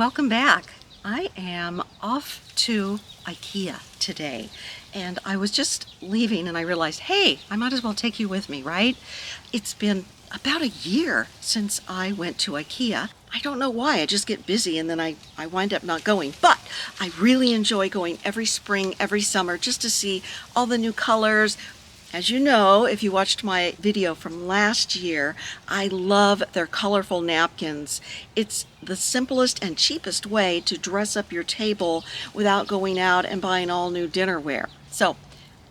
welcome back. I am off to IKEA today, and I was just leaving and I realized, hey, I might as well take you with me, right? It's been about a year since I went to IKEA. I don't know why, I just get busy and then I wind up not going, but I really enjoy going every spring, every summer, just to see all the new colors. As you know, if you watched my video from last year, I love their colorful napkins. It's the simplest and cheapest way to dress up your table without going out and buying all new dinnerware. So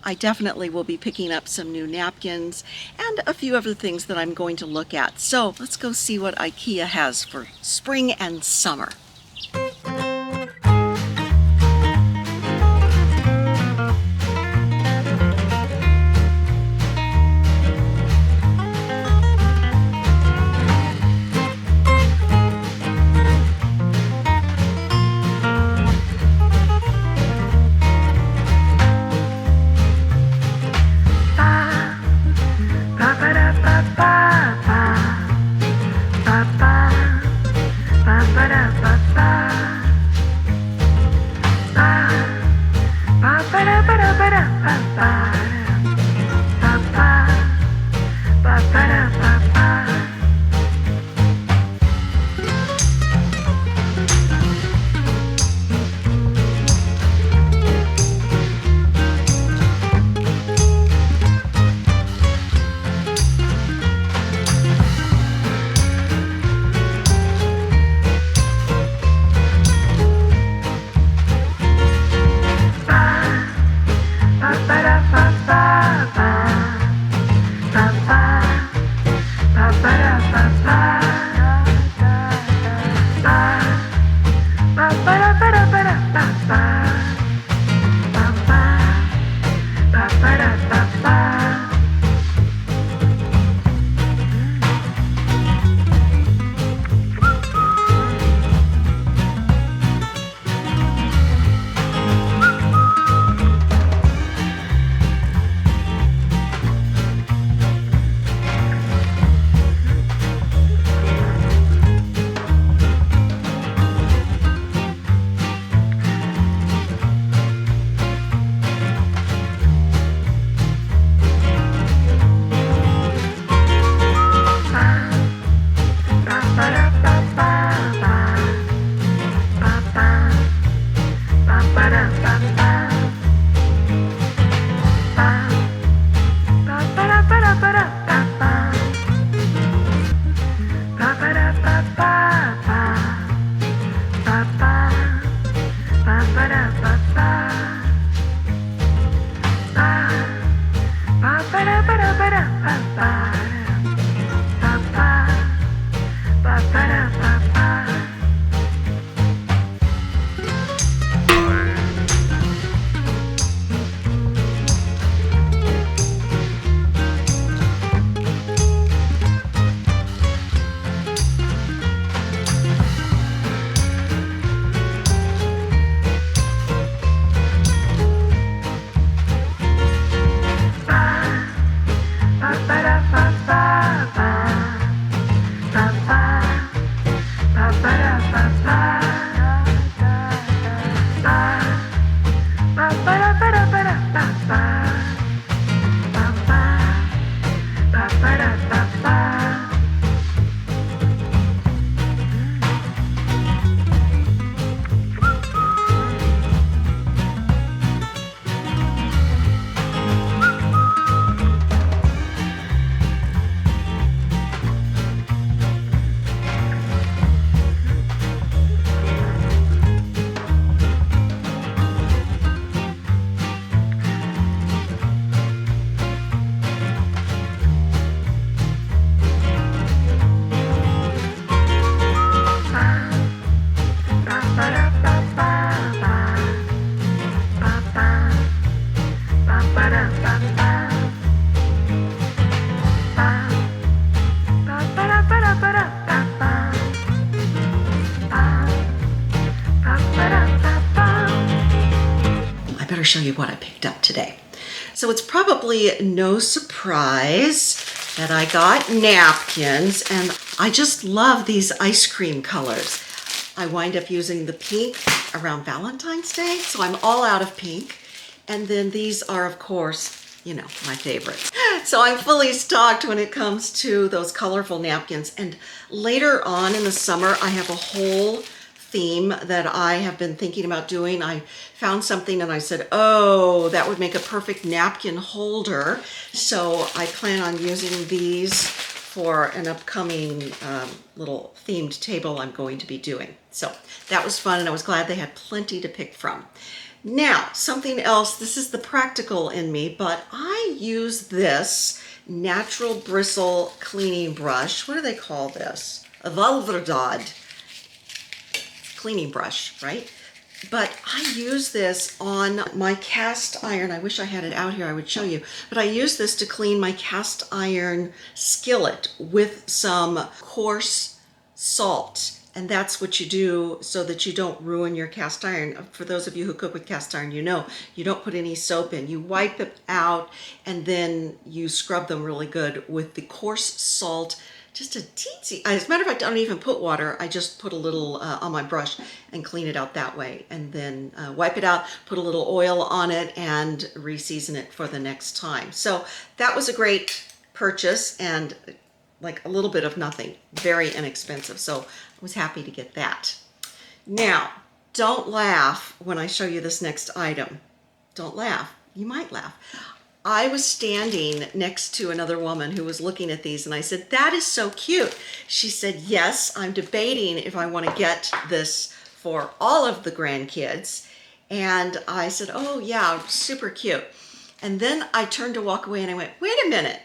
I definitely will be picking up some new napkins and a few other things that I'm going to look at. So let's go see what IKEA has for spring and summer. Show you what I picked up today. So it's probably no surprise that I got napkins, and I just love these ice cream colors. I wind up using the pink around Valentine's Day, so I'm all out of pink. And then these are, of course, you know, my favorites. So I'm fully stocked when it comes to those colorful napkins. And later on in the summer, I have a whole theme that I have been thinking about doing. I found something and I said, oh, that would make a perfect napkin holder. So I plan on using these for an upcoming little themed table I'm going to be doing. So that was fun, and I was glad they had plenty to pick from. Now, something else, this is the practical in me, but I use this natural bristle cleaning brush. What do they call this? A Valverdad cleaning brush, right? But I use this on my cast iron. I wish I had it out here, I would show you. But I use this to clean my cast iron skillet with some coarse salt. And that's what you do so that you don't ruin your cast iron. For those of you who cook with cast iron, you know, you don't put any soap in. You wipe it out and then you scrub them really good with the coarse salt. Just a teensy. As a matter of fact, I don't even put water. I just put a little on my brush and clean it out that way. And then wipe it out, put a little oil on it, and re-season it for the next time. So that was a great purchase, and like a little bit of nothing. Very inexpensive. So I was happy to get that. Now, don't laugh when I show you this next item. Don't laugh. You might laugh. I was standing next to another woman who was looking at these, and I said, that is so cute. She said, yes, I'm debating if I want to get this for all of the grandkids. And I said, oh yeah, super cute. And then I turned to walk away and I went, wait a minute.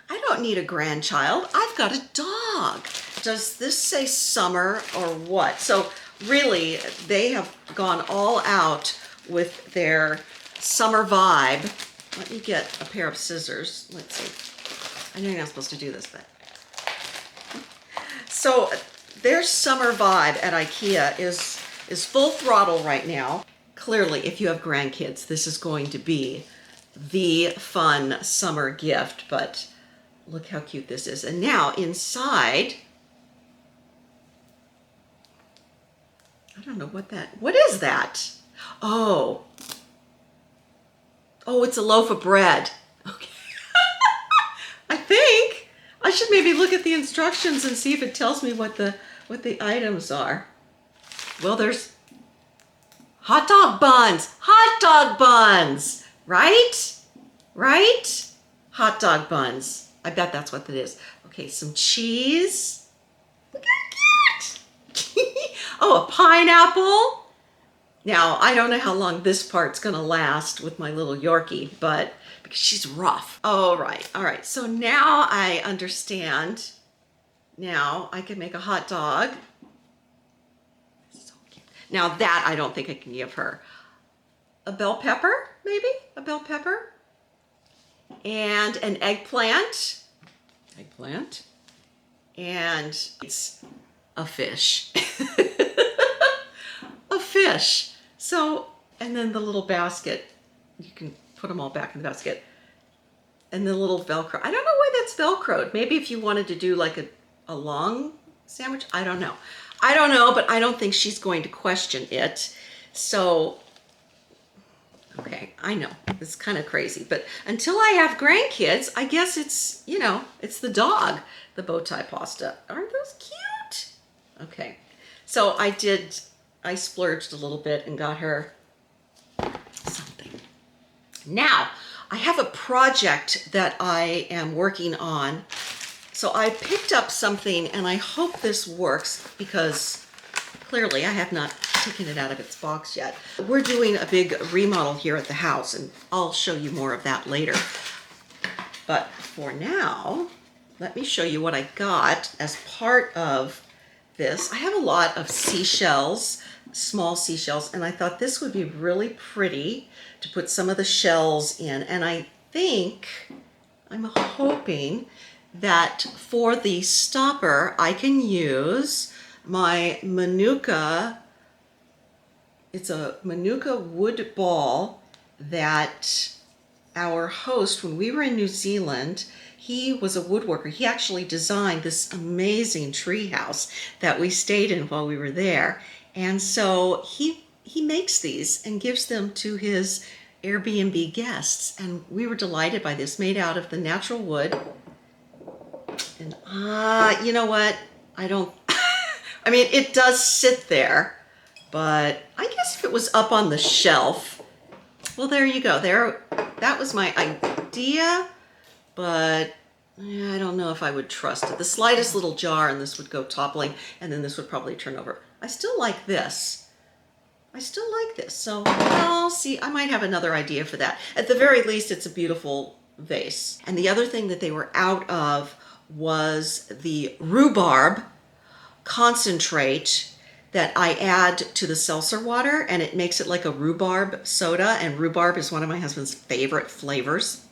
I don't need a grandchild. I've got a dog. Does this say summer or what? So really, they have gone all out with their summer vibe. Let me get a pair of scissors. Let's see. I know you're not supposed to do this, but. So their summer vibe at IKEA is full throttle right now. Clearly, if you have grandkids, this is going to be the fun summer gift, but look how cute this is. And now inside, I don't know what is that? Oh, it's a loaf of bread. Okay. I think I should maybe look at the instructions and see if it tells me what the items are. Well, there's hot dog buns, right? Right? Hot dog buns. I bet that's what it is. Okay, some cheese. Look how cute. Oh, a pineapple. Now, I don't know how long this part's gonna last with my little Yorkie, but because she's rough. All right. So now I understand. Now I can make a hot dog. So cute. Now that I don't think I can give her. A bell pepper, maybe? A bell pepper. And an eggplant. And it's a fish. A fish. So, and then the little basket, you can put them all back in the basket. And the little Velcro. I don't know why that's Velcroed. Maybe if you wanted to do like a long sandwich, I don't know. But I don't think she's going to question it. So, okay, I know, it's kind of crazy, but until I have grandkids, I guess it's, you know, it's the dog, the bow tie pasta. Aren't those cute? Okay, so I splurged a little bit and got her something. Now, I have a project that I am working on. So I picked up something, and I hope this works because clearly I have not taken it out of its box yet. We're doing a big remodel here at the house, and I'll show you more of that later. But for now, let me show you what I got as part of this. I have a lot of seashells, small seashells, and I thought this would be really pretty to put some of the shells in. And I'm hoping that for the stopper, I can use my Manuka. It's a Manuka wood ball that our host, when we were in New Zealand, he was a woodworker. He actually designed this amazing tree house that we stayed in while we were there. And so he makes these and gives them to his Airbnb guests. And we were delighted by this, made out of the natural wood. And you know what? I don't, I mean, it does sit there, but I guess if it was up on the shelf, well, there you go. That was my idea, but I don't know if I would trust it. The slightest little jar and this would go toppling, and then this would probably turn over. I still like this. So I'll see. I might have another idea for that. At the very least, it's a beautiful vase. And the other thing that they were out of was the rhubarb concentrate that I add to the seltzer water, and it makes it like a rhubarb soda, and rhubarb is one of my husband's favorite flavors.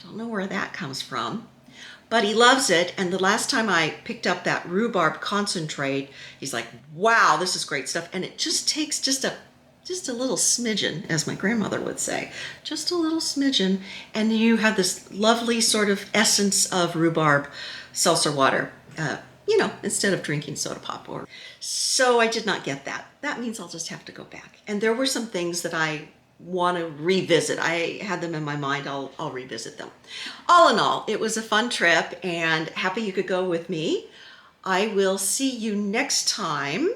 Don't know where that comes from, but he loves it. And the last time I picked up that rhubarb concentrate, he's like, wow, this is great stuff. And it just takes just a little smidgen, as my grandmother would say, just a little smidgen, and you have this lovely sort of essence of rhubarb seltzer water, instead of drinking soda pop. So I did not get that. That means I'll just have to go back. And there were some things that I want to revisit. I had them in my mind. I'll revisit them. All in all, it was a fun trip, and happy you could go with me. I will see you next time.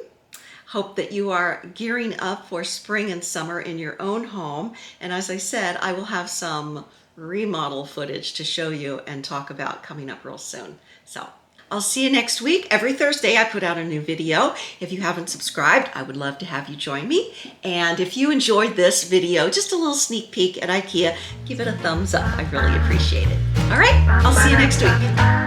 Hope that you are gearing up for spring and summer in your own home. And as I said, I will have some remodel footage to show you and talk about coming up real soon. So I'll see you next week. Every Thursday I put out a new video. If you haven't subscribed, I would love to have you join me. And if you enjoyed this video, just a little sneak peek at IKEA, give it a thumbs up. I really appreciate it. All right, I'll see you next week. Bye.